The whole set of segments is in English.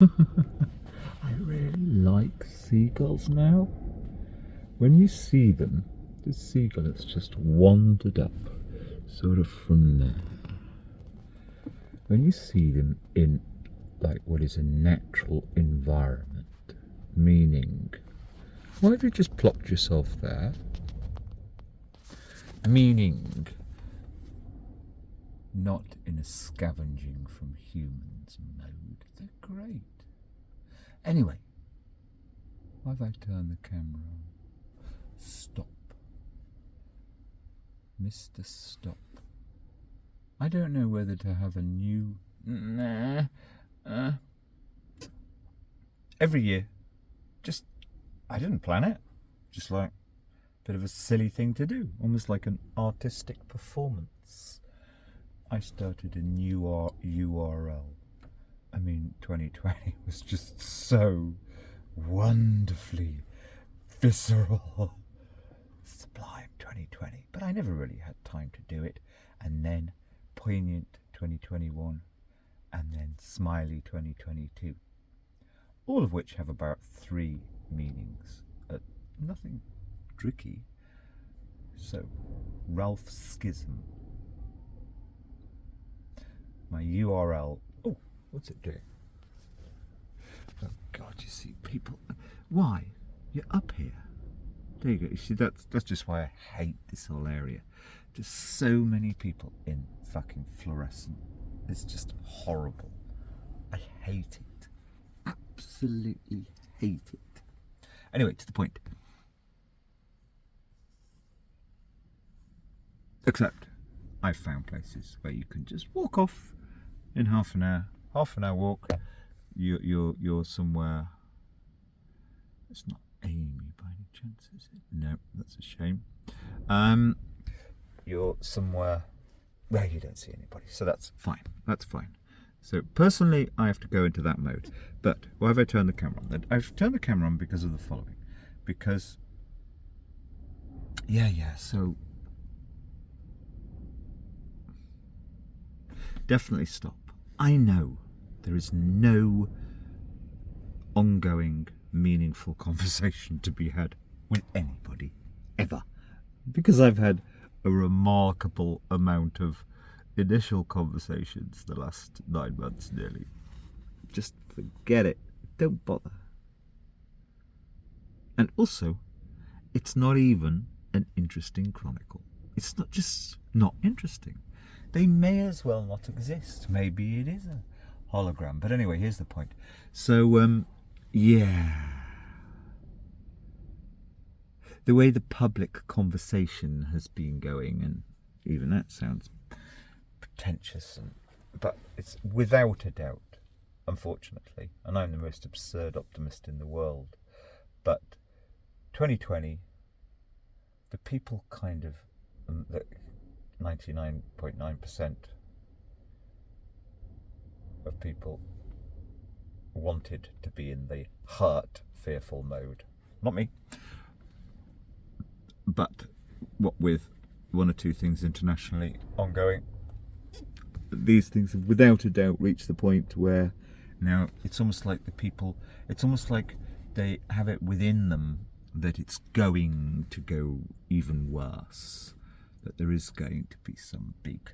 I really like seagulls now. When you see them, the seagull has just wandered up, sort of from there. When you see them in like what is a natural environment, meaning, why have you just plopped yourself there? Meaning, not in a scavenging from humans mode. They're great. Anyway, why have I turned the camera on? Stop. Mr. Stop. I don't know whether to have a new... Every year. Just... I didn't plan it. Just like a bit of a silly thing to do. Almost like an artistic performance. I started a new URL. I mean, 2020 was just so wonderfully visceral. Sublime 2020. But I never really had time to do it. And then poignant 2021. And then smiley 2022. All of which have about 3 meanings. Nothing tricky. So, Ralph Schism. My URL. Oh, what's it doing? Oh God, you see people. Why? You're up here. There you go. You see, that's just why I hate this whole area. Just so many people in fucking fluorescent. It's just horrible. I hate it. Absolutely hate it. Anyway, to the point. Except I've found places where you can just walk off in half an hour walk. You're somewhere. It's not Amy by any chance, is it? No, that's a shame. You're somewhere where you don't see anybody, so that's fine. That's fine. So personally, I have to go into that mode. But why have I turned the camera on? I've turned the camera on because of the following. Because so definitely stop. I know there is no ongoing, meaningful conversation to be had with anybody, ever. Because I've had a remarkable amount of initial conversations the last 9 months nearly. Just forget it. Don't bother. And also, it's not even an interesting chronicle. It's not just not interesting. They may as well not exist. Maybe it is a hologram. But anyway, here's the point. So, the way the public conversation has been going, and even that sounds pretentious, but it's without a doubt, unfortunately, and I'm the most absurd optimist in the world, but 2020, the people kind of, 99.9% of people wanted to be in the heart fearful mode. Not me. But what with 1 or 2 things internationally ongoing, these things have without a doubt reached the point where now it's almost like it's almost like they have it within them that it's going to go even worse. That there is going to be some big,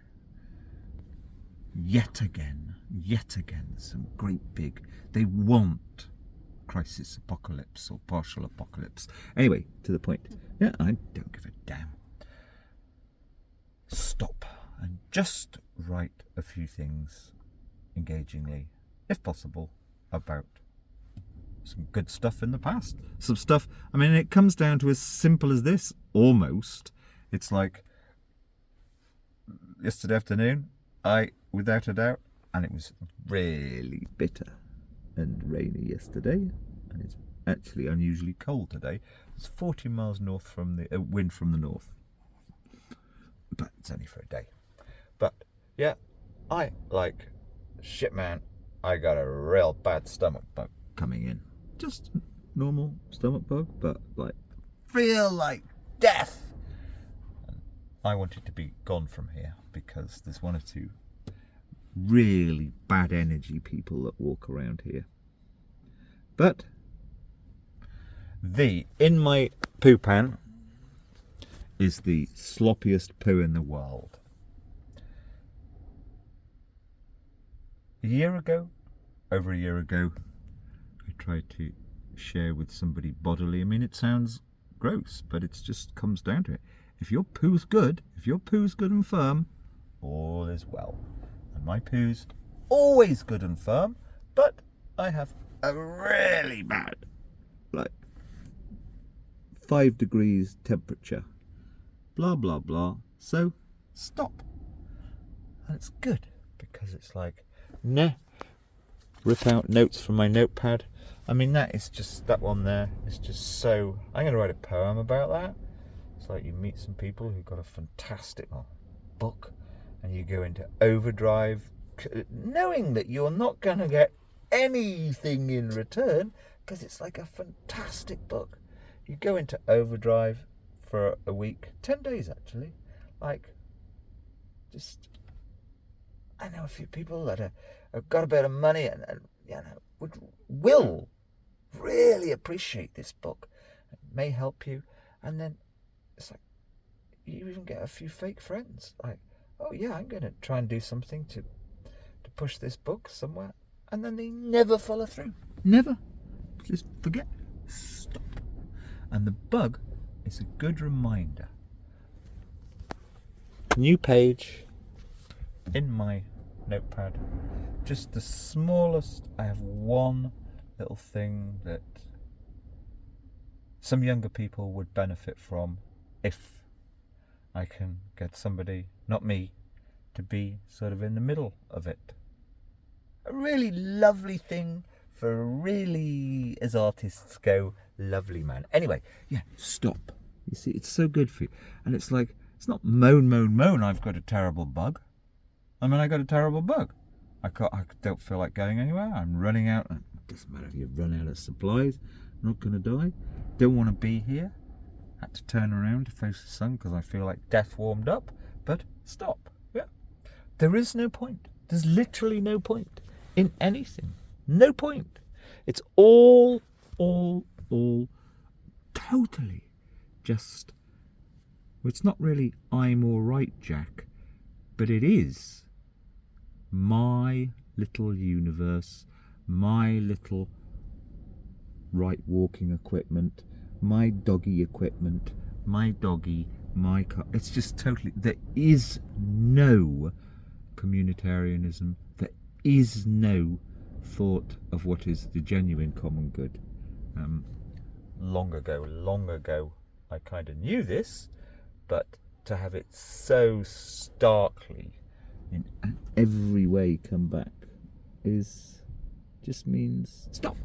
yet again, some great big, they want crisis apocalypse or partial apocalypse. Anyway, to the point. Yeah, I don't give a damn. Stop and just write a few things engagingly, if possible, about some good stuff in the past. Some stuff, I mean, it comes down to as simple as this, almost. It's like, yesterday afternoon, without a doubt, and it was really bitter and rainy yesterday, and it's actually unusually cold today. It's 40 miles north from the wind from the north, but it's only for a day. But yeah, I like shit, man. I got a real bad stomach bug coming in. Just a normal stomach bug, but like feel like death. And I wanted to be gone from here because there's 1 or 2 really bad energy people that walk around here. But in my poo pan is the sloppiest poo in the world. Over a year ago, I tried to share with somebody bodily. I mean, it sounds gross, but it just comes down to it. If your poo's good and firm, all is well. And my poo's always good and firm, but I have a really bad, 5 degrees temperature, blah blah blah. So stop. And it's good because it's like, nah, rip out notes from my notepad. I mean, that one there is just so, I'm going to write a poem about that. It's like you meet some people who've got a fantastic book and you go into overdrive knowing that you're not going to get anything in return because it's like a fantastic book. You go into overdrive for a week, 10 days actually. I know a few people that have got a bit of money and will really appreciate this book. It may help you. And then it's like you even get a few fake friends. Like, oh yeah, I'm going to try and do something to push this book somewhere. And then they never follow through. Never. Just forget. Stop. And the bug is a good reminder. New page in my notepad. Just the smallest. I have one little thing that some younger people would benefit from if I can get somebody, not me, to be sort of in the middle of it. A really lovely thing for a really, as artists go, lovely man. Anyway, yeah, stop. You see, it's so good for you. And it's like, it's not moan, I've got a terrible bug. I mean, I got a terrible bug. I don't feel like going anywhere. I'm running out. It doesn't matter if you run out of supplies. I'm not going to die. Don't want to be here. Had to turn around to face the sun because I feel like death warmed up. But stop. Yeah. There is no point. There's literally no point in anything. No point. It's all totally just, well, it's not really I'm all right, Jack, but it is my little universe, my little right walking equipment, my doggy equipment, my doggy, my car. It's just totally, there is no communitarianism, there is no thought of what is the genuine common good. Long ago, I kind of knew this, but to have it so starkly in every way come back just means stop.